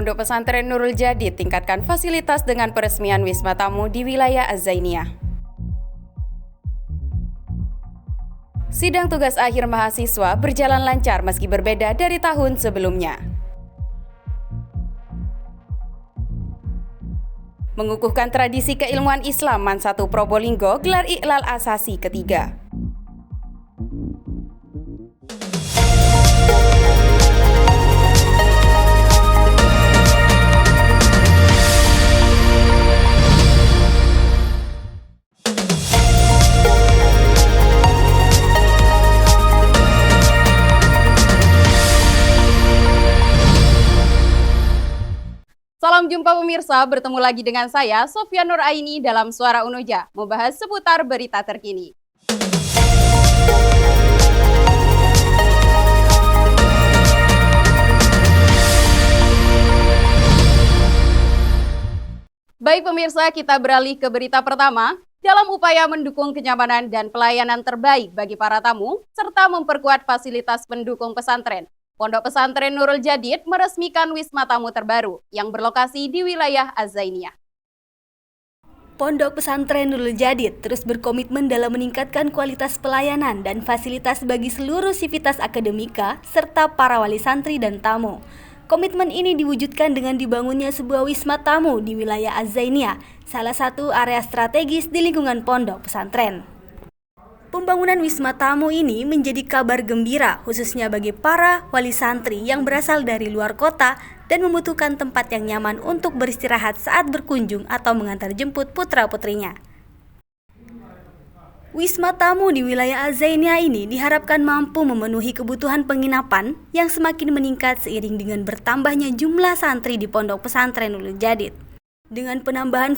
Pondok Pesantren Nurul Jadid tingkatkan fasilitas dengan peresmian Wisma Tamu di wilayah Az-Zainiyah. Sidang tugas akhir mahasiswa berjalan lancar meski berbeda dari tahun sebelumnya. Mengukuhkan tradisi keilmuan Islam Man 1 Probolinggo gelar Iqlal Asasi ketiga. Salam jumpa pemirsa, bertemu lagi dengan saya, Sofia Nur Aini dalam Suara Unuja, membahas seputar berita terkini. Baik pemirsa, kita beralih ke berita pertama. Dalam upaya mendukung kenyamanan dan pelayanan terbaik bagi para tamu, serta memperkuat fasilitas pendukung pesantren, Pondok Pesantren Nurul Jadid meresmikan Wisma Tamu terbaru yang berlokasi di wilayah Az-Zainiyah. Pondok Pesantren Nurul Jadid terus berkomitmen dalam meningkatkan kualitas pelayanan dan fasilitas bagi seluruh sivitas akademika serta para wali santri dan tamu. Komitmen ini diwujudkan dengan dibangunnya sebuah wisma tamu di wilayah Az-Zainiyah, salah satu area strategis di lingkungan pondok pesantren. Pembangunan wisma tamu ini menjadi kabar gembira khususnya bagi para wali santri yang berasal dari luar kota dan membutuhkan tempat yang nyaman untuk beristirahat saat berkunjung atau mengantar jemput putra-putrinya. Wisma tamu di wilayah Az-Zainiyah ini diharapkan mampu memenuhi kebutuhan penginapan yang semakin meningkat seiring dengan bertambahnya jumlah santri di Pondok Pesantren Nurul Jadid. Dengan penambahan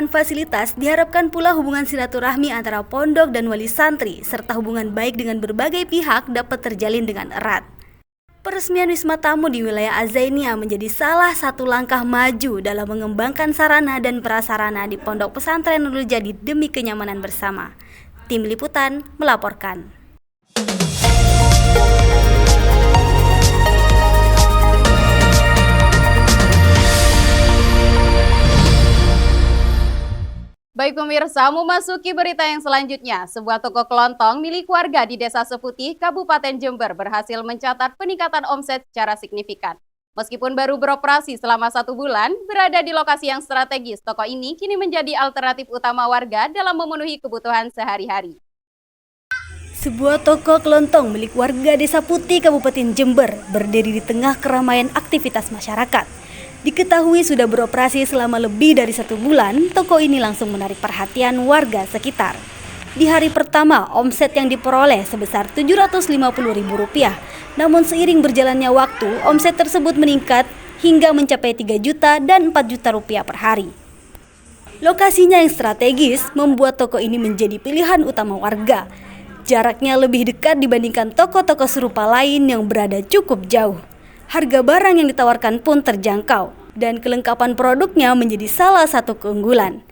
fasilitas, diharapkan pula hubungan silaturahmi antara pondok dan wali santri, serta hubungan baik dengan berbagai pihak dapat terjalin dengan erat. Peresmian Wisma Tamu di wilayah Az-Zainiyah menjadi salah satu langkah maju dalam mengembangkan sarana dan prasarana di Pondok Pesantren Nurul Jadid demi kenyamanan bersama. Tim Liputan melaporkan. Baik pemirsa, memasuki berita yang selanjutnya, sebuah toko kelontong milik warga di Desa Seputih, Kabupaten Jember berhasil mencatat peningkatan omset secara signifikan. Meskipun baru beroperasi selama 1 bulan, berada di lokasi yang strategis, toko ini kini menjadi alternatif utama warga dalam memenuhi kebutuhan sehari-hari. Sebuah toko kelontong milik warga Desa Putih, Kabupaten Jember berdiri di tengah keramaian aktivitas masyarakat. Diketahui sudah beroperasi selama lebih dari 1 bulan, toko ini langsung menarik perhatian warga sekitar. Di hari pertama, omset yang diperoleh sebesar Rp750.000. Namun seiring berjalannya waktu, omset tersebut meningkat hingga mencapai 3 juta dan 4 juta rupiah per hari. Lokasinya yang strategis membuat toko ini menjadi pilihan utama warga. Jaraknya lebih dekat dibandingkan toko-toko serupa lain yang berada cukup jauh. Harga barang yang ditawarkan pun terjangkau, dan kelengkapan produknya menjadi salah satu keunggulan.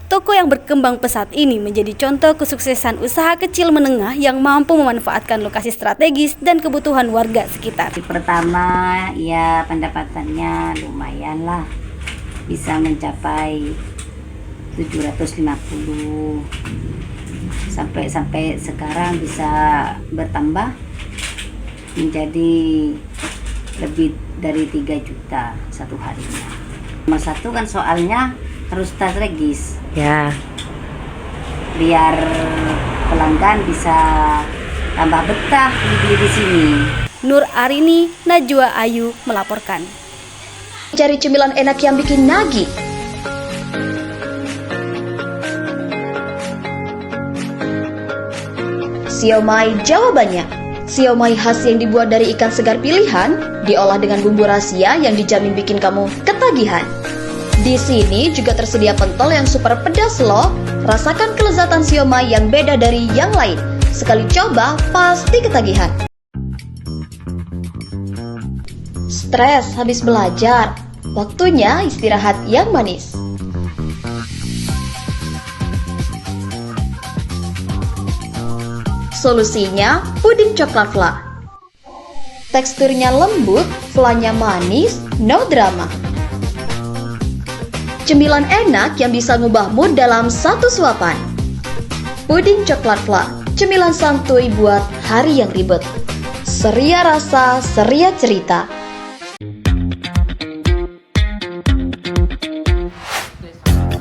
Toko yang berkembang pesat ini menjadi contoh kesuksesan usaha kecil menengah yang mampu memanfaatkan lokasi strategis dan kebutuhan warga sekitar. Pertama, ya pendapatannya lumayan lah, bisa mencapai 750. Sampai sekarang bisa bertambah menjadi lebih dari 3 juta satu harinya. Nomor 1 kan soalnya harus strategis. Ya. Biar pelanggan bisa tambah betah beli di sini. Nur Arini, Najwa Ayu melaporkan. Cari cemilan enak yang bikin nagih. Siomay jawabannya. Siomay khas yang dibuat dari ikan segar pilihan, diolah dengan bumbu rahasia yang dijamin bikin kamu ketagihan. Di sini juga tersedia pentol yang super pedas loh. Rasakan kelezatan siomay yang beda dari yang lain. Sekali coba, pasti ketagihan. Stres habis belajar, waktunya istirahat yang manis. Solusinya puding coklat fla. Teksturnya lembut, flanya manis, no drama. Cemilan enak yang bisa ngubah mood dalam satu suapan. Puding coklat fla, cemilan santuy buat hari yang ribet. Ceria rasa, ceria cerita.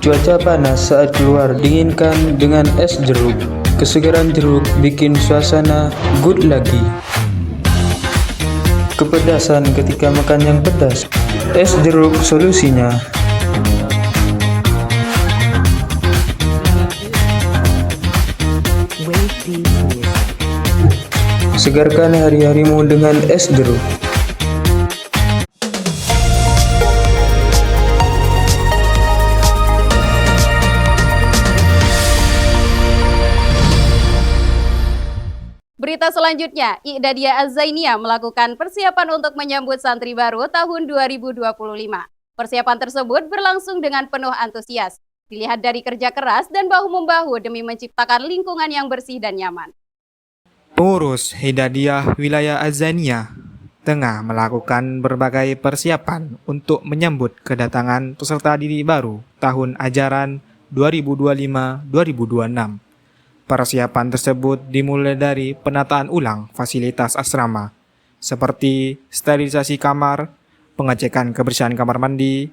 Cuaca panas saat keluar dinginkan dengan es jeruk. Kesegaran jeruk bikin suasana good lagi. Kepedasan ketika makan yang pedas. Es jeruk solusinya. Segarkan hari-harimu dengan es jeruk. Berita selanjutnya, I'Dadia Az-Zainia melakukan persiapan untuk menyambut santri baru tahun 2025. Persiapan tersebut berlangsung dengan penuh antusias, dilihat dari kerja keras dan bahu-membahu demi menciptakan lingkungan yang bersih dan nyaman. Pengurus I'Dadia Wilayah Az-Zainia tengah melakukan berbagai persiapan untuk menyambut kedatangan peserta didik baru tahun ajaran 2025-2026. Persiapan tersebut dimulai dari penataan ulang fasilitas asrama, seperti sterilisasi kamar, pengecekan kebersihan kamar mandi,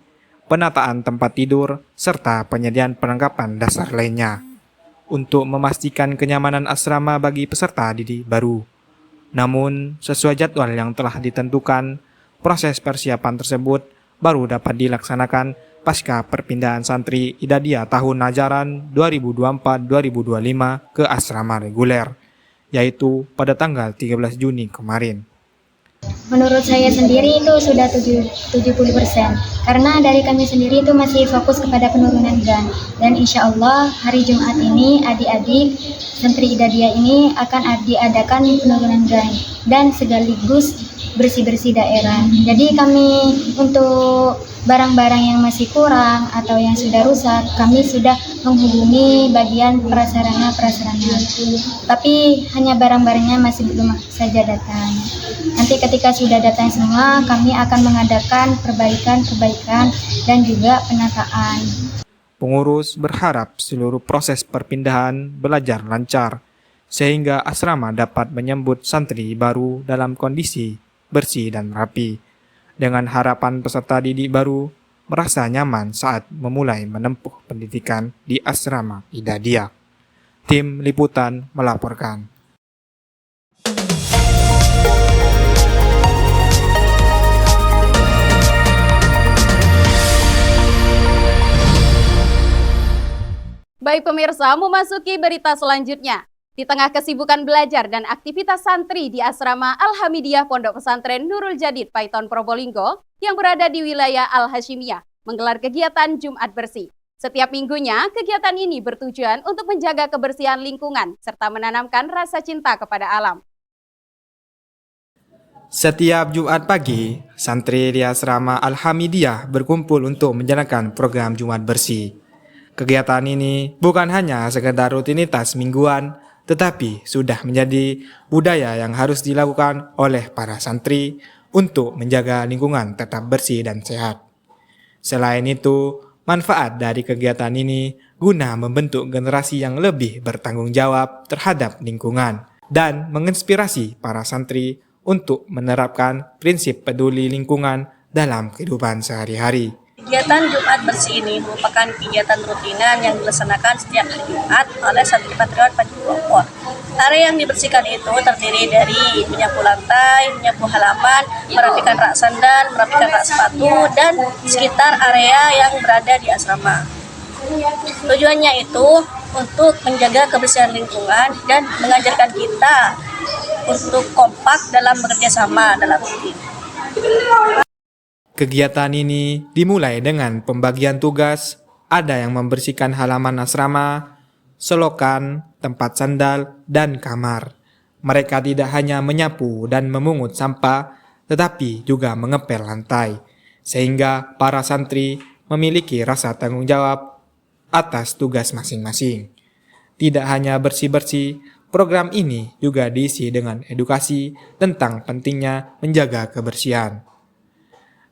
penataan tempat tidur, serta penyediaan perlengkapan dasar lainnya, untuk memastikan kenyamanan asrama bagi peserta didik baru. Namun, sesuai jadwal yang telah ditentukan, proses persiapan tersebut baru dapat dilaksanakan pasca perpindahan santri I'Dadia tahun ajaran 2024-2025 ke asrama reguler, yaitu pada tanggal 13 Juni kemarin. Menurut saya sendiri itu sudah 70%, karena dari kami sendiri itu masih fokus kepada penurunan GAN. Dan insya Allah hari Jumat ini adik-adik santri I'Dadia ini akan diadakan penurunan GAN dan sekaligus bersih-bersih daerah. Jadi kami untuk barang-barang yang masih kurang atau yang sudah rusak, kami sudah menghubungi bagian prasarana. Tapi hanya barang-barangnya masih belum saja datang. Nanti ketika sudah datang semua, kami akan mengadakan perbaikan dan juga penataan. Pengurus berharap seluruh proses perpindahan belajar lancar, sehingga asrama dapat menyambut santri baru dalam kondisi bersih dan rapi, dengan harapan peserta didik baru merasa nyaman saat memulai menempuh pendidikan di asrama I'Dadia. Tim Liputan melaporkan. Baik pemirsa, memasuki berita selanjutnya. Di tengah kesibukan belajar dan aktivitas santri di asrama Al-Hamidiyah Pondok Pesantren Nurul Jadid Paiton Probolinggo yang berada di wilayah Al-Hashimiyah menggelar kegiatan Jumat Bersih. Setiap minggunya, kegiatan ini bertujuan untuk menjaga kebersihan lingkungan serta menanamkan rasa cinta kepada alam. Setiap Jumat pagi, santri di asrama Al-Hamidiyah berkumpul untuk menjalankan program Jumat Bersih. Kegiatan ini bukan hanya sekedar rutinitas mingguan, tetapi sudah menjadi budaya yang harus dilakukan oleh para santri untuk menjaga lingkungan tetap bersih dan sehat. Selain itu, manfaat dari kegiatan ini guna membentuk generasi yang lebih bertanggung jawab terhadap lingkungan dan menginspirasi para santri untuk menerapkan prinsip peduli lingkungan dalam kehidupan sehari-hari. Kegiatan Jumat Bersih ini merupakan kegiatan rutinan yang dilaksanakan setiap hari Jumat oleh santri patriot Panji Pelopor. Area yang dibersihkan itu terdiri dari menyapu lantai, menyapu halaman, merapikan rak sandal, merapikan rak sepatu, dan sekitar area yang berada di asrama. Tujuannya itu untuk menjaga kebersihan lingkungan dan mengajarkan kita untuk kompak dalam bekerja sama dalam tim. Kegiatan ini dimulai dengan pembagian tugas, ada yang membersihkan halaman asrama, selokan, tempat sandal, dan kamar. Mereka tidak hanya menyapu dan memungut sampah, tetapi juga mengepel lantai, sehingga para santri memiliki rasa tanggung jawab atas tugas masing-masing. Tidak hanya bersih-bersih, Program ini juga diisi dengan edukasi tentang pentingnya menjaga kebersihan.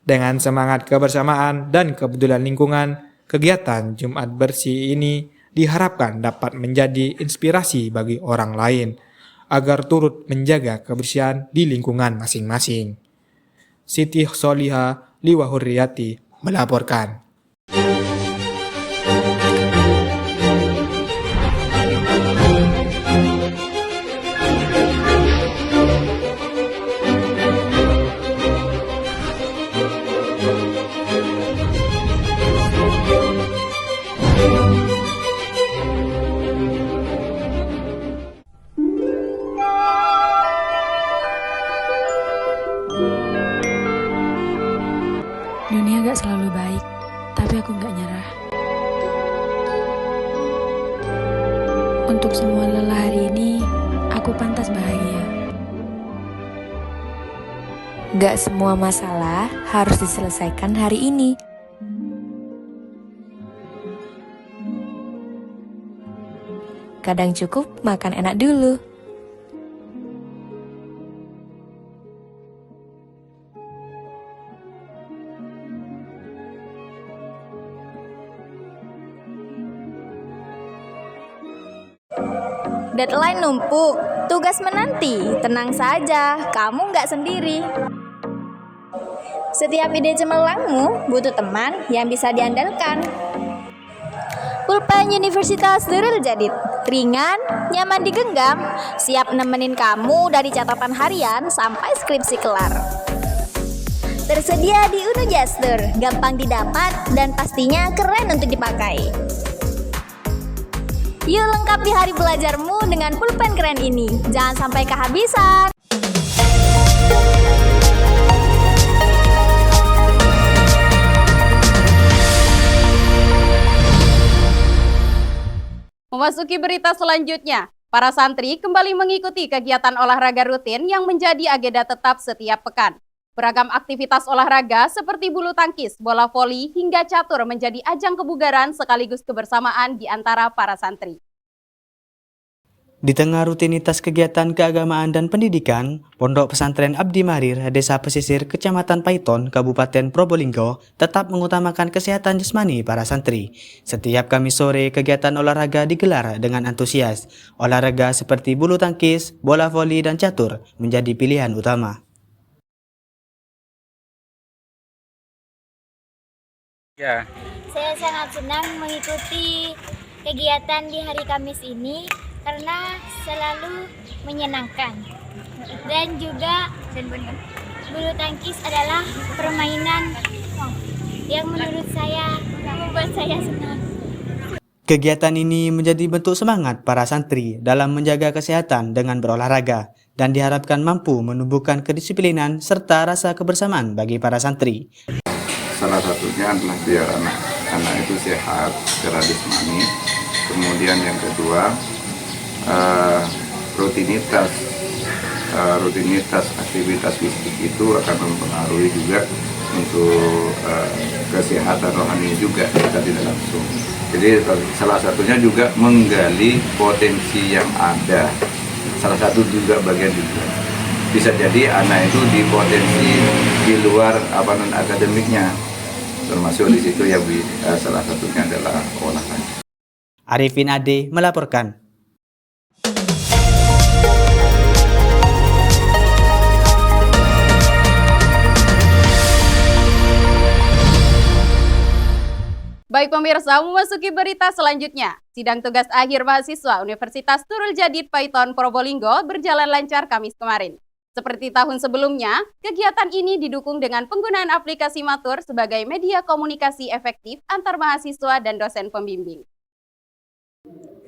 Dengan semangat kebersamaan dan kepedulian lingkungan, kegiatan Jumat Bersih ini diharapkan dapat menjadi inspirasi bagi orang lain agar turut menjaga kebersihan di lingkungan masing-masing. Siti Soliha Liwahurriyati melaporkan. Dunia gak selalu baik, tapi aku gak nyerah. Untuk semua lelah hari ini, aku pantas bahagia. Gak semua masalah harus diselesaikan hari ini. Kadang cukup makan enak dulu. Deadline numpuk, tugas menanti. Tenang saja, kamu nggak sendiri. Setiap ide cemerlangmu butuh teman yang bisa diandalkan. Pulpen Universitas Nurul Jadid, ringan, nyaman digenggam, siap nemenin kamu dari catatan harian sampai skripsi kelar. Tersedia di Unujaster, gampang didapat dan pastinya keren untuk dipakai. Yuk lengkapi hari belajarmu dengan pulpen keren ini. Jangan sampai kehabisan. Memasuki berita selanjutnya, para santri kembali mengikuti kegiatan olahraga rutin yang menjadi agenda tetap setiap pekan. Beragam aktivitas olahraga seperti bulu tangkis, bola voli, hingga catur menjadi ajang kebugaran sekaligus kebersamaan di antara para santri. Di tengah rutinitas kegiatan keagamaan dan pendidikan, Pondok Pesantren Abdi Marir, Desa Pesisir, Kecamatan Paiton, Kabupaten Probolinggo, tetap mengutamakan kesehatan jasmani para santri. Setiap Kamis sore, kegiatan olahraga digelar dengan antusias. Olahraga seperti bulu tangkis, bola voli, dan catur menjadi pilihan utama. Ya. Saya sangat senang mengikuti kegiatan di hari Kamis ini karena selalu menyenangkan. Dan juga bulu tangkis adalah permainan yang menurut saya membuat saya senang. Kegiatan ini menjadi bentuk semangat para santri dalam menjaga kesehatan dengan berolahraga dan diharapkan mampu menumbuhkan kedisiplinan serta rasa kebersamaan bagi para santri. Salah satunya adalah biar anak-anak itu sehat secara jasmani. Kemudian yang kedua, rutinitas aktivitas fisik itu akan mempengaruhi juga untuk kesehatan rohani juga secara tidak langsung. Jadi salah satunya juga menggali potensi yang ada. Salah satu juga bagian juga. Bisa jadi anak itu di potensi di luar akademiknya, termasuk di situ yang salah satunya adalah olahraga. Arifin Ade melaporkan. Baik pemirsa, memasuki berita selanjutnya. Sidang tugas akhir mahasiswa Universitas Nurul Jadid Paiton Probolinggo berjalan lancar Kamis kemarin. Seperti tahun sebelumnya, kegiatan ini didukung dengan penggunaan aplikasi Matur sebagai media komunikasi efektif antar mahasiswa dan dosen pembimbing.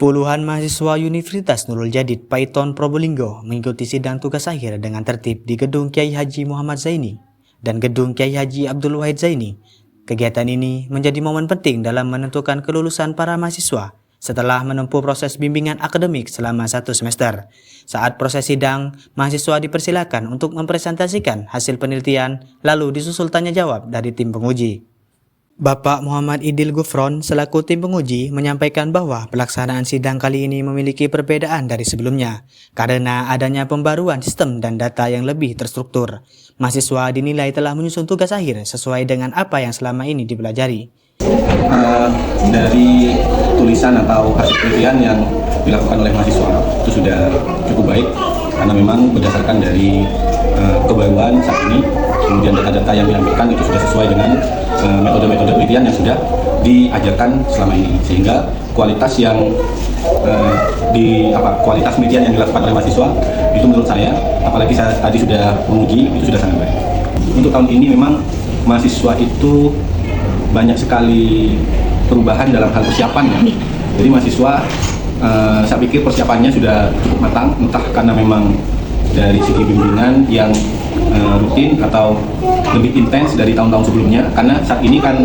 Puluhan mahasiswa Universitas Nurul Jadid Paiton Probolinggo mengikuti sidang tugas akhir dengan tertib di Gedung Kiai Haji Muhammad Zaini dan Gedung Kiai Haji Abdul Wahid Zaini. Kegiatan ini menjadi momen penting dalam menentukan kelulusan para mahasiswa setelah menempuh proses bimbingan akademik selama 1 semester. Saat proses sidang, mahasiswa dipersilakan untuk mempresentasikan hasil penelitian, lalu disusul tanya jawab dari tim penguji. Bapak Muhammad Idil Gufron selaku tim penguji menyampaikan bahwa pelaksanaan sidang kali ini memiliki perbedaan dari sebelumnya karena adanya pembaruan sistem dan data yang lebih terstruktur. Mahasiswa dinilai telah menyusun tugas akhir sesuai dengan apa yang selama ini dipelajari. Dari tulisan atau hasil penelitian yang dilakukan oleh mahasiswa itu sudah cukup baik karena memang berdasarkan dari kebaruan saat ini, kemudian data-data yang diambilkan itu sudah sesuai dengan metode-metode penelitian yang sudah diajarkan selama ini, sehingga kualitas yang kualitas penelitian yang dilakukan oleh mahasiswa itu menurut saya, apalagi saya tadi sudah menguji, itu sudah sangat baik. Untuk tahun ini memang mahasiswa itu banyak sekali perubahan dalam hal persiapan ya. Jadi mahasiswa saya pikir persiapannya sudah cukup matang, entah karena memang dari segi bimbingan yang rutin atau lebih intens dari tahun-tahun sebelumnya, karena saat ini kan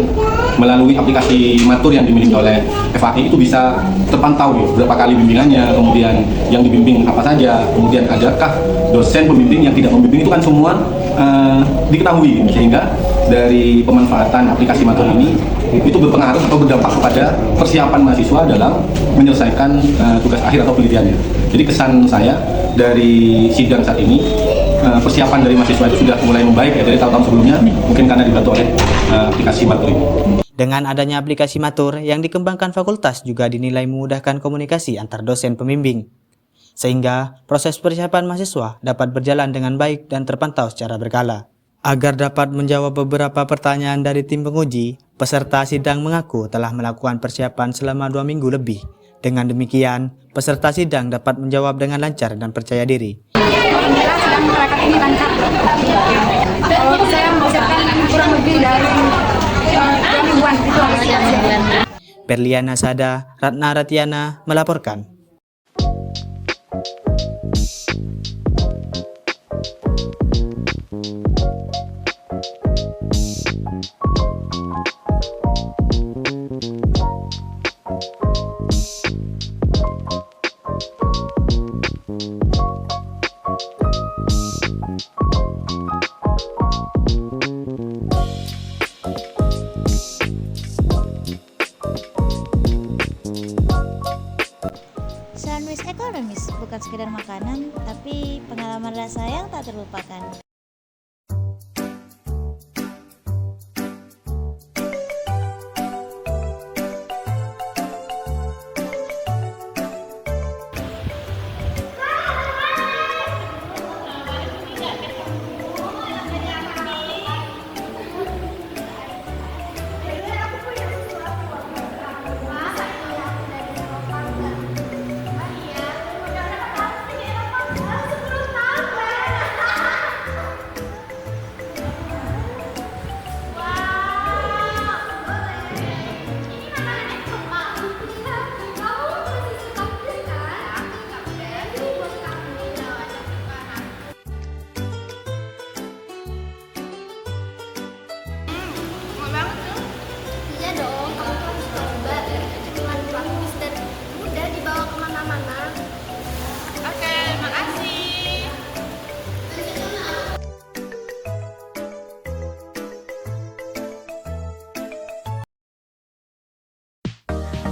melalui aplikasi Matur yang dimiliki oleh FAI itu bisa terpantau ya, berapa kali bimbingannya, kemudian yang dibimbing apa saja, kemudian adakah dosen pembimbing yang tidak membimbing, itu kan semua diketahui, sehingga dari pemanfaatan aplikasi Matur ini itu berpengaruh atau berdampak kepada persiapan mahasiswa dalam menyelesaikan tugas akhir atau penelitiannya. Jadi kesan saya dari sidang saat ini, persiapan dari mahasiswa itu sudah mulai membaik ya dari tahun-tahun sebelumnya, mungkin karena dibantu oleh aplikasi Matur ini. Dengan adanya aplikasi Matur yang dikembangkan fakultas juga dinilai memudahkan komunikasi antar dosen pembimbing, sehingga proses persiapan mahasiswa dapat berjalan dengan baik dan terpantau secara berkala. Agar dapat menjawab beberapa pertanyaan dari tim penguji, peserta sidang mengaku telah melakukan persiapan selama 2 minggu lebih. Dengan demikian, peserta sidang dapat menjawab dengan lancar dan percaya diri. Alhamdulillah sidang masyarakat ini lancar. Kalau saya mempersiapkan kurang lebih dari 2 mingguan itu harus siap-siap. Perliana Sada, Ratna Ratiana melaporkan. Sandwich ekonomis bukan sekedar makanan, tapi pengalaman rasa yang tak terlupakan.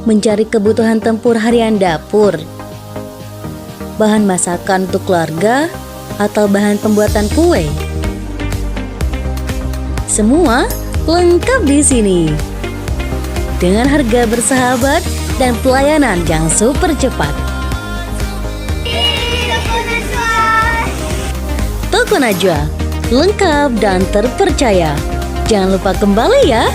Mencari kebutuhan tempur harian dapur, bahan masakan untuk keluarga, atau bahan pembuatan kue. Semua lengkap di sini. Dengan harga bersahabat dan pelayanan yang super cepat. Toko Najwa, lengkap dan terpercaya. Jangan lupa kembali ya.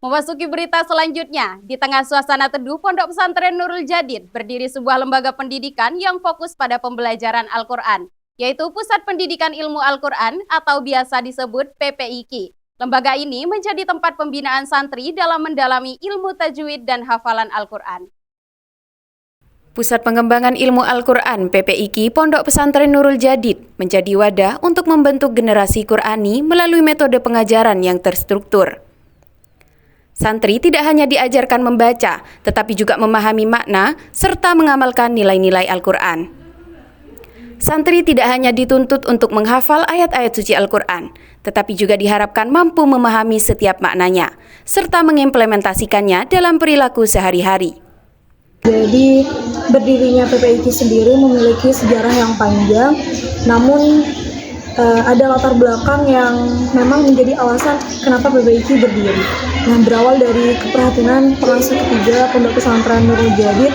Memasuki berita selanjutnya, di tengah suasana teduh Pondok Pesantren Nurul Jadid berdiri sebuah lembaga pendidikan yang fokus pada pembelajaran Al-Quran, yaitu Pusat Pendidikan Ilmu Al-Quran atau biasa disebut PPIQ. Lembaga ini menjadi tempat pembinaan santri dalam mendalami ilmu tajwid dan hafalan Al-Quran. Pusat Pengembangan Ilmu Al-Quran PPIQ Pondok Pesantren Nurul Jadid menjadi wadah untuk membentuk generasi Qurani melalui metode pengajaran yang terstruktur. Santri tidak hanya diajarkan membaca, tetapi juga memahami makna serta mengamalkan nilai-nilai Al-Quran. Santri tidak hanya dituntut untuk menghafal ayat-ayat suci Al-Quran, tetapi juga diharapkan mampu memahami setiap maknanya, serta mengimplementasikannya dalam perilaku sehari-hari. Jadi berdirinya PPIQ sendiri memiliki sejarah yang panjang, namun ada latar belakang yang memang menjadi alasan kenapa PPIQ berdiri. Nah, berawal dari keprihatinan pengasuh ketiga Pondok Pesantren Nurul Jadid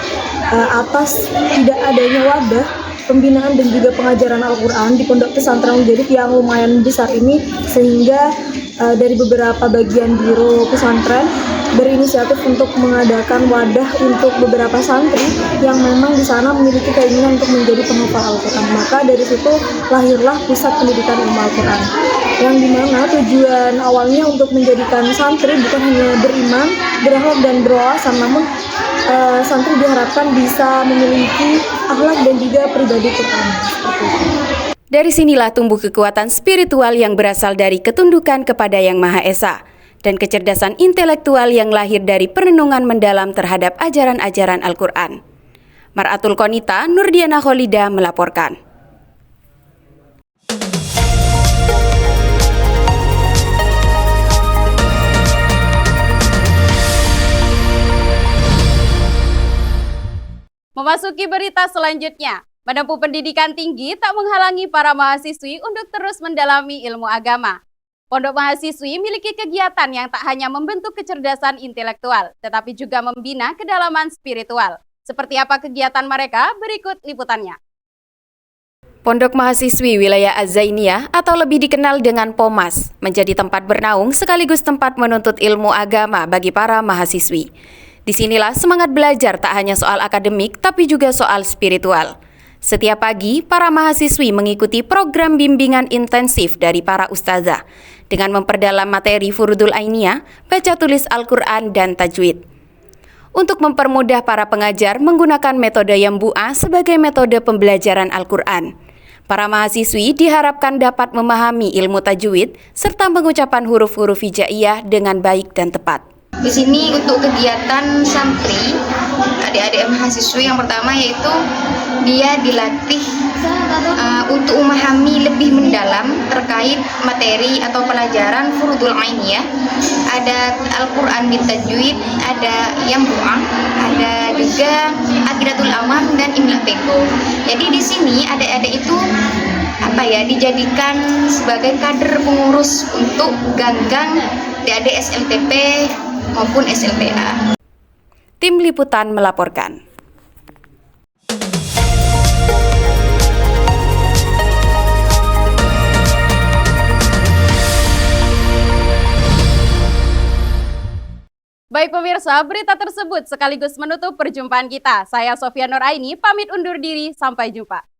atas tidak adanya wadah pembinaan dan juga pengajaran Al-Quran di Pondok Pesantren Jadid yang lumayan besar ini, sehingga dari beberapa bagian biro pesantren berinisiatif untuk mengadakan wadah untuk beberapa santri yang memang di sana memiliki keinginan untuk menjadi penghafal Al-Quran. Maka dari situ lahirlah Pusat Pendidikan Ilmu Al-Quran, yang dimana tujuan awalnya untuk menjadikan santri bukan hanya beriman, berakhlak dan berwawasan, namun santri diharapkan bisa memiliki akhlak dan juga pribadi Quran. Dari sinilah tumbuh kekuatan spiritual yang berasal dari ketundukan kepada Yang Maha Esa dan kecerdasan intelektual yang lahir dari perenungan mendalam terhadap ajaran-ajaran Al-Quran. Mar'atul Konita, Nurdiana Kholida melaporkan. Memasuki berita selanjutnya, menempuh pendidikan tinggi tak menghalangi para mahasiswi untuk terus mendalami ilmu agama. Pondok Mahasiswi memiliki kegiatan yang tak hanya membentuk kecerdasan intelektual, tetapi juga membina kedalaman spiritual. Seperti apa kegiatan mereka? Berikut liputannya. Pondok Mahasiswi Wilayah Az-Zainiyah atau lebih dikenal dengan POMAS menjadi tempat bernaung sekaligus tempat menuntut ilmu agama bagi para mahasiswi. Disinilah semangat belajar tak hanya soal akademik tapi juga soal spiritual. Setiap pagi, para mahasiswi mengikuti program bimbingan intensif dari para ustazah dengan memperdalam materi furudul ainiyah, baca tulis Al-Quran dan tajwid. Untuk mempermudah para pengajar menggunakan metode Yambu'a sebagai metode pembelajaran Al-Quran. Para mahasiswi diharapkan dapat memahami ilmu tajwid serta pengucapan huruf-huruf hijaiyah dengan baik dan tepat. Di sini untuk kegiatan santri, adik-adik mahasiswi yang pertama yaitu dia dilatih untuk memahami lebih mendalam terkait materi atau pelajaran furudul ainiyah. Ada Al-Quran bin tajwid, ada Yambu'a, ada juga Aqidatul Awam dan Imla Bego. Jadi di sini adik-adik itu dijadikan sebagai kader pengurus untuk ganggang adik-adik SLTP maupun SLTA. Tim Liputan melaporkan. Baik pemirsa, berita tersebut sekaligus menutup perjumpaan kita. Saya Sofia Nuraini, pamit undur diri, sampai jumpa.